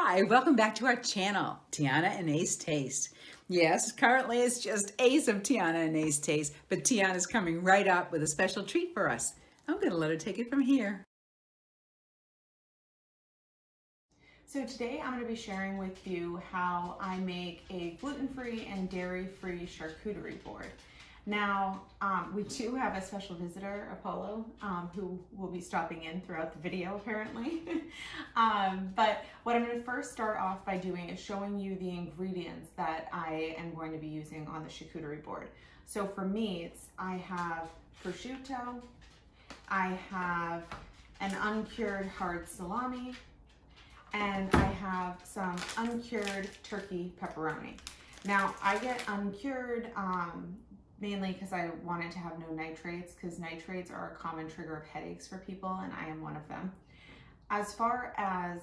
Hi, welcome back to our channel, Tiana and Ace Taste. Yes, currently it's just Ace of Tiana and Ace Taste, but Tiana's coming right up with a special treat for us. I'm gonna let her take it from here. So today I'm going to be sharing with you how I make a gluten-free and dairy-free charcuterie board. Now, we do have a special visitor, Apollo, who will be stopping in throughout the video apparently. But what I'm going to first start off by doing is showing you the ingredients that I am going to be using on the charcuterie board. So for meats, I have prosciutto, I have an uncured hard salami, and I have some uncured turkey pepperoni. Now I get uncured mainly because I wanted to have no nitrates, because nitrates are a common trigger of headaches for people, and I am one of them. As far as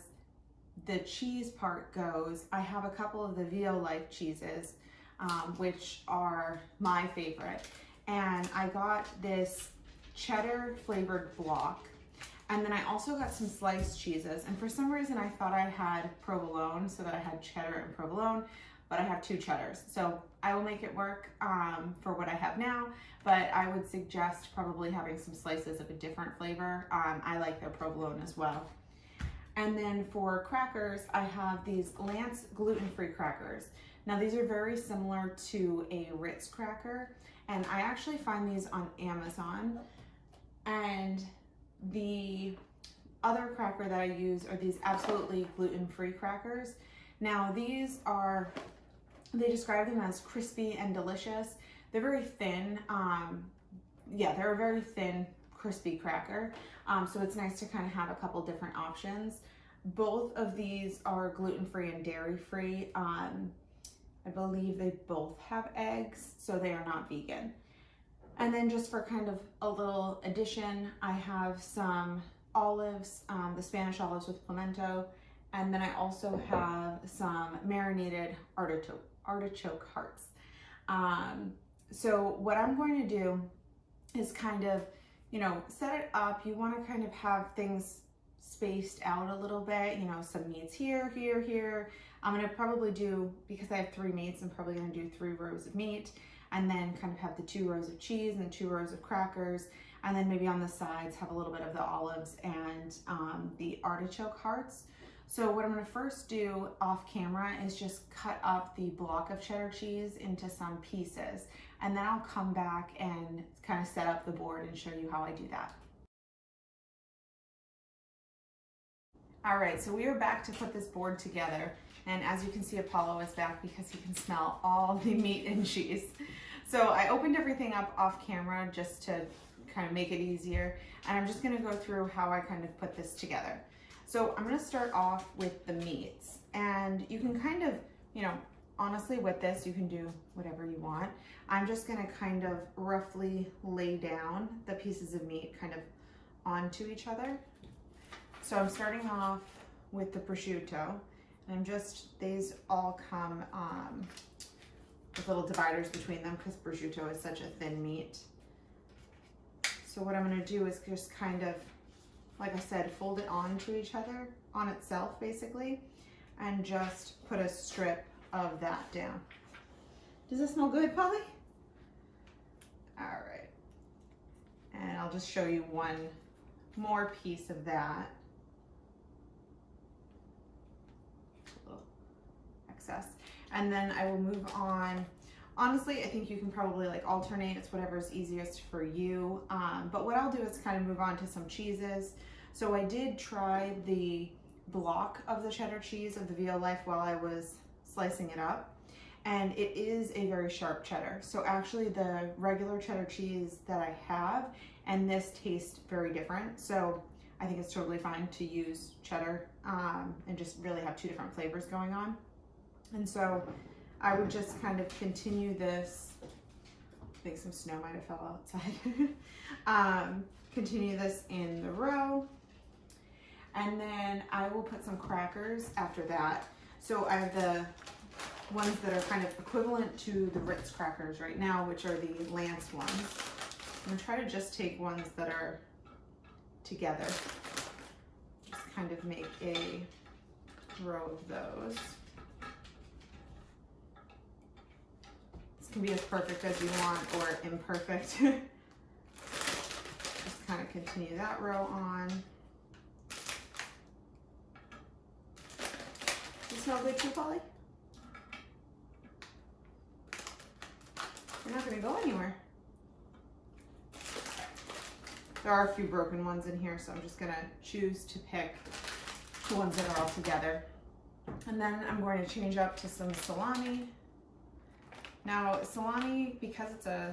the cheese part goes, I have a couple of the VO Life cheeses, which are my favorite. And I got this cheddar flavored block. And then I also got some sliced cheeses. And for some reason I thought I had provolone, so that I had cheddar and provolone, but I have two cheddars. So I will make it work for what I have now, but I would suggest probably having some slices of a different flavor. I like their provolone as well. And then for crackers, I have these Lance gluten-free crackers. Now these are very similar to a Ritz cracker, and I actually find these on Amazon. And the other cracker that I use are these absolutely gluten-free crackers. Now these are, they describe them as crispy and delicious. They're very thin. Yeah, they're a very thin, crispy cracker. So it's nice to kind of have a couple different options. Both of these are gluten-free and dairy-free. I believe they both have eggs, so they are not vegan. And then just for kind of a little addition, I have some olives, the Spanish olives with pimento, and then I also have some marinated artichoke hearts. So what I'm going to do is kind of, set it up. You want to kind of have things spaced out a little bit, some meats here, here, here. I'm going to probably do, because I have 3 meats, I'm probably going to do 3 rows of meat, and then kind of have the 2 rows of cheese and 2 rows of crackers, and then maybe on the sides have a little bit of the olives and the artichoke hearts. So what I'm going to first do off camera is just cut up the block of cheddar cheese into some pieces, and then I'll come back and kind of set up the board and show you how I do that. All right, so we are back to put this board together. And as you can see, Apollo is back because he can smell all the meat and cheese. So I opened everything up off camera just to kind of make it easier. And I'm just gonna go through how I kind of put this together. So I'm gonna start off with the meats. And you can kind of, honestly with this, you can do whatever you want. I'm just gonna kind of roughly lay down the pieces of meat kind of onto each other. So I'm starting off with the prosciutto. And these all come with little dividers between them because prosciutto is such a thin meat. So what I'm going to do is just kind of, like I said, fold it onto each other, on itself basically, and just put a strip of that down. Does this smell good, Polly? All right. And I'll just show you one more piece of that. And then I will move on. Honestly, I think you can probably alternate. It's whatever's easiest for you. But what I'll do is kind of move on to some cheeses. So I did try the block of the cheddar cheese of the VO Life while I was slicing it up. And it is a very sharp cheddar. So actually the regular cheddar cheese that I have and this taste very different. So I think it's totally fine to use cheddar and just really have 2 different flavors going on. And so I would just kind of continue this. I think some snow might have fell outside. Continue this in the row. And then I will put some crackers after that. So I have the ones that are kind of equivalent to the Ritz crackers right now, which are the Lance ones. I'm gonna try to just take ones that are together. Just kind of make a row of those. This can be as perfect as you want or imperfect. Just kind of continue that row on. You smell good too, Polly? You're not going to go anywhere. There are a few broken ones in here, so I'm just going to choose to pick the ones that are all together. And then I'm going to change up to some salami. Now, salami, because it's a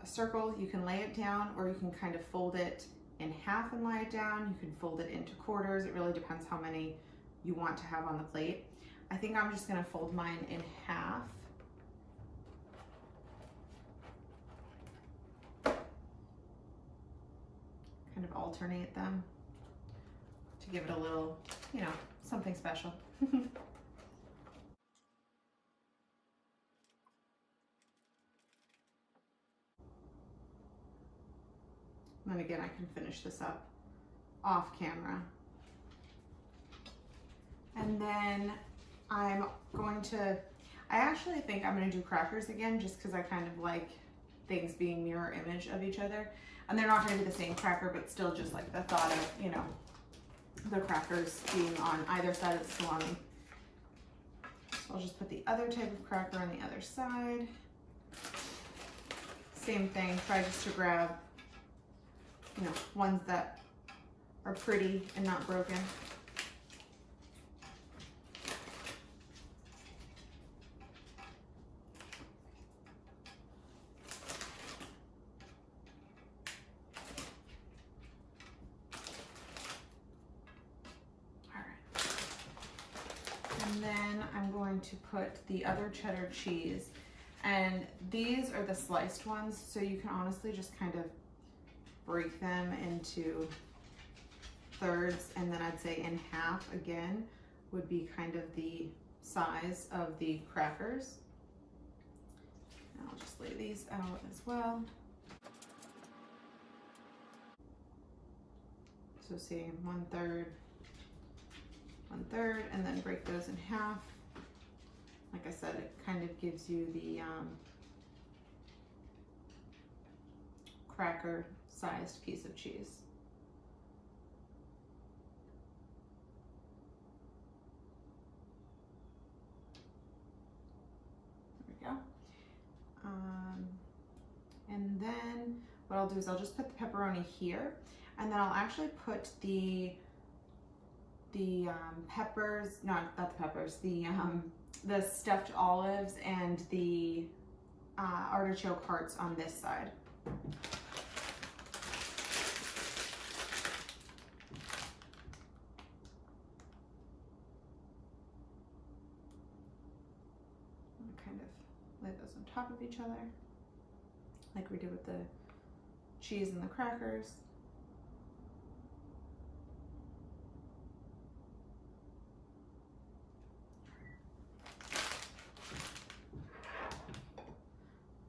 circle, you can lay it down or you can kind of fold it in half and lay it down. You can fold it into quarters. It really depends how many you want to have on the plate. I think I'm just going to fold mine in half. Kind of alternate them to give it a little, you know, something special. And then again, I can finish this up off camera. And then I'm going to, I actually think I'm going to do crackers again just because I kind of like things being mirror image of each other. And they're not going to be the same cracker, but still just like the thought of, you know, the crackers being on either side of the salami. So I'll just put the other type of cracker on the other side. Same thing, try just to grab, you know, ones that are pretty and not broken. And then I'm going to put the other cheddar cheese, and these are the sliced ones, so you can honestly just kind of break them into thirds, and then I'd say in half again would be kind of the size of the crackers. And I'll just lay these out as well. So see, 1/3, 1/3, and then break those in half. Like I said, it kind of gives you the cracker sized piece of cheese. There we go. And then what I'll do is I'll just put the pepperoni here, and then I'll actually put the peppers, not the peppers, the stuffed olives and the artichoke hearts on this side. Kind of lay those on top of each other, like we did with the cheese and the crackers.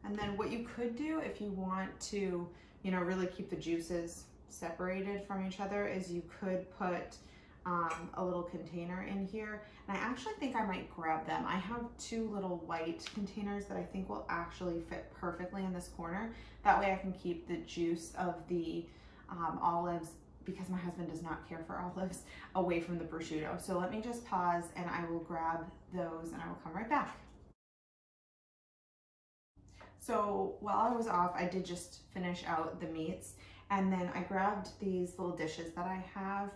And then what you could do if you want to, you know, really keep the juices separated from each other is you could put a little container in here. And I actually think I might grab them. I have 2 little white containers that I think will actually fit perfectly in this corner. That way I can keep the juice of the olives, because my husband does not care for olives, away from the prosciutto. So let me just pause and I will grab those and I will come right back. So while I was off, I did just finish out the meats, and then I grabbed these little dishes that I have,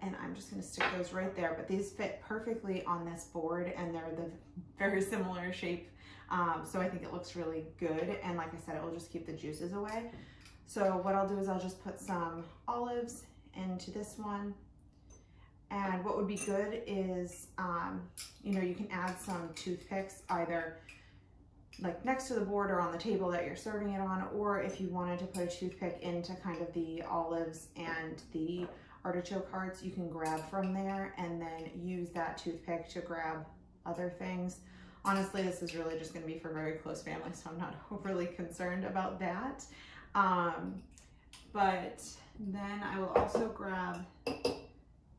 and I'm just gonna stick those right there, but these fit perfectly on this board and they're the very similar shape. So I think it looks really good. And like I said, it will just keep the juices away. So what I'll do is I'll just put some olives into this one. And what would be good is, you know, you can add some toothpicks either like next to the board or on the table that you're serving it on, or if you wanted to put a toothpick into kind of the olives and the artichoke hearts, you can grab from there and then use that toothpick to grab other things. Honestly, this is really just going to be for very close family, so I'm not overly concerned about that. But then I will also grab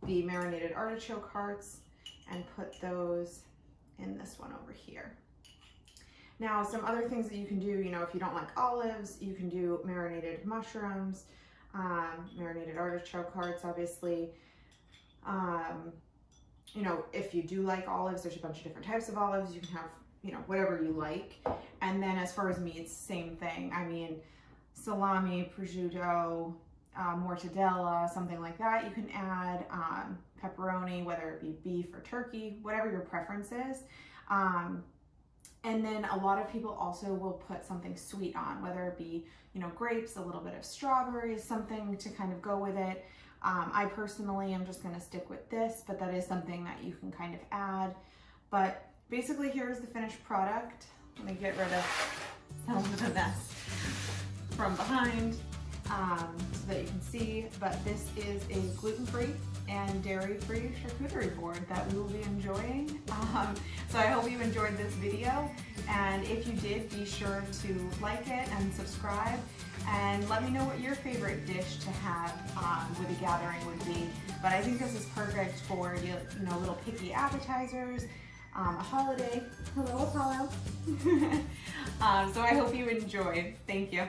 the marinated artichoke hearts. and put those in this one over here. Now, some other things that you can do, you know, if you don't like olives, you can do marinated mushrooms, marinated artichoke hearts, obviously. You know, if you do like olives, there's a bunch of different types of olives. You can have, you know, whatever you like. And then as far as meats, same thing. I mean, salami, prosciutto, mortadella, something like that. You can add pepperoni, whether it be beef or turkey, whatever your preference is. And then a lot of people also will put something sweet on, whether it be, you know, grapes, a little bit of strawberries, something to kind of go with it. I personally am just gonna stick with this, but that is something that you can kind of add. But basically here's the finished product. Let me get rid of some of the mess from behind so that you can see. But this is a gluten-free and dairy-free charcuterie board that we will be enjoying. So I hope you enjoyed this video, and if you did, be sure to like it and subscribe, and let me know what your favorite dish to have with a gathering would be. But I think this is perfect for, you know, little picky appetizers, a holiday. Hello, Apollo. So I hope you enjoyed. Thank you.